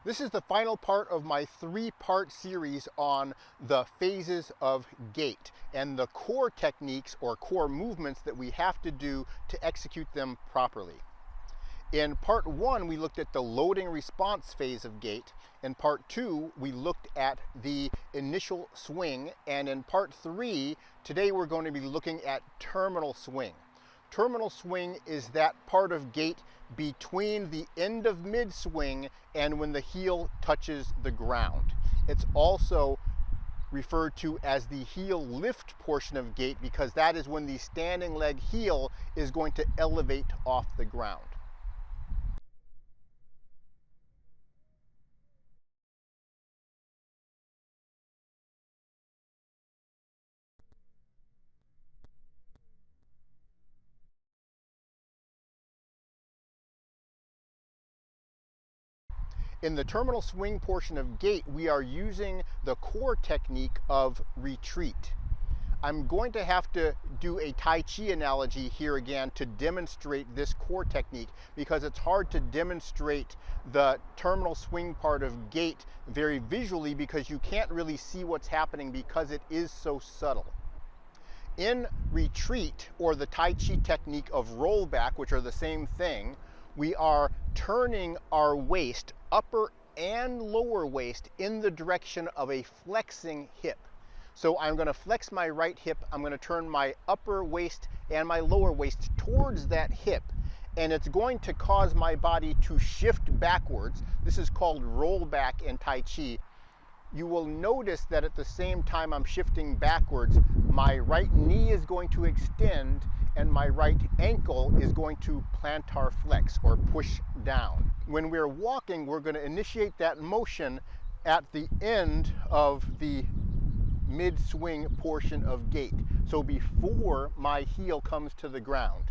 This is the final part of my three-part series on the phases of gait and the core techniques or core movements that we have to do to execute them properly. In part one, we looked at the loading response phase of gait. In part two, we looked at the initial swing. And in part three, today we're going to be looking at terminal swing. Terminal swing is that part of gait between the end of mid-swing and when the heel touches the ground. It's also referred to as the heel lift portion of gait because that is when the standing leg heel is going to elevate off the ground. In the terminal swing portion of gait, we are using the core technique of retreat. I'm going to have to do a Tai Chi analogy here again to demonstrate this core technique because it's hard to demonstrate the terminal swing part of gait very visually because you can't really see what's happening because it is so subtle. In retreat, or the Tai Chi technique of rollback, which are the same thing, we are turning our waist, upper and lower waist, in the direction of a flexing hip. So I'm going to flex my right hip, I'm going to turn my upper waist and my lower waist towards that hip, and it's going to cause my body to shift backwards. This is called rollback in Tai Chi. You will notice that at the same time I'm shifting backwards, my right knee is going to extend and my right ankle is going to plantar flex or push down. When we're walking, we're going to initiate that motion at the end of the mid-swing portion of gait. So before my heel comes to the ground.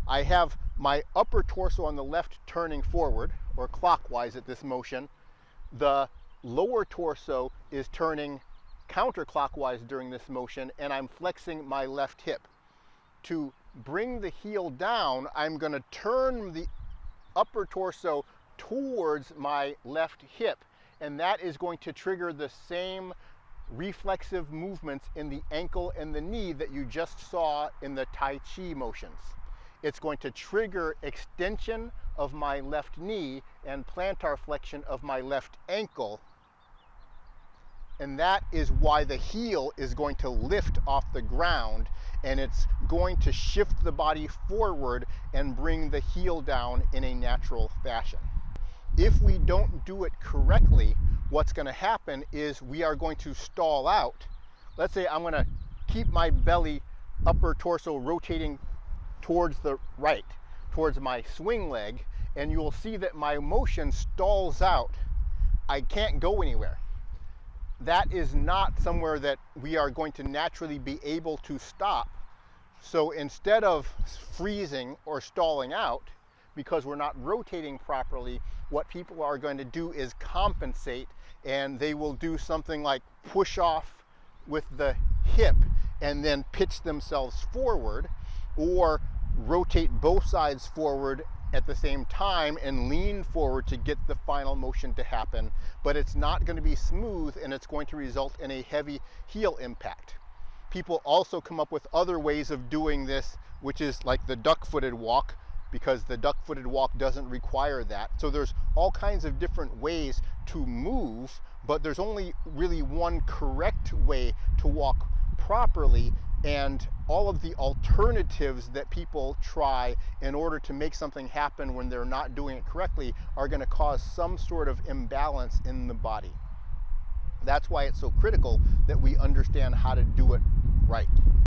I have my upper torso on the left turning forward or clockwise at this motion. The lower torso is turning counterclockwise during this motion, and I'm flexing my left hip. To bring the heel down, I'm going to turn the upper torso towards my left hip, and that is going to trigger the same reflexive movements in the ankle and the knee that you just saw in the Tai Chi motions. It's going to trigger extension of my left knee and plantar flexion of my left ankle. And that is why the heel is going to lift off the ground, and it's going to shift the body forward and bring the heel down in a natural fashion. If we don't do it correctly, what's going to happen is we are going to stall out. Let's say I'm going to keep my belly, upper torso rotating towards the right, towards my swing leg, and you'll see that my motion stalls out. I can't go anywhere. That is not somewhere that we are going to naturally be able to stop. So instead of freezing or stalling out, because we're not rotating properly, what people are going to do is compensate, and they will do something like push off with the hip and then pitch themselves forward, or rotate both sides forward at the same time and lean forward to get the final motion to happen. But it's not going to be smooth, and it's going to result in a heavy heel impact. People also come up with other ways of doing this, which is like the duck-footed walk, because the duck-footed walk doesn't require that. So there's all kinds of different ways to move, but there's only really one correct way to walk properly, and all of the alternatives that people try in order to make something happen when they're not doing it correctly are going to cause some sort of imbalance in the body. That's why it's so critical that we understand how to do it right.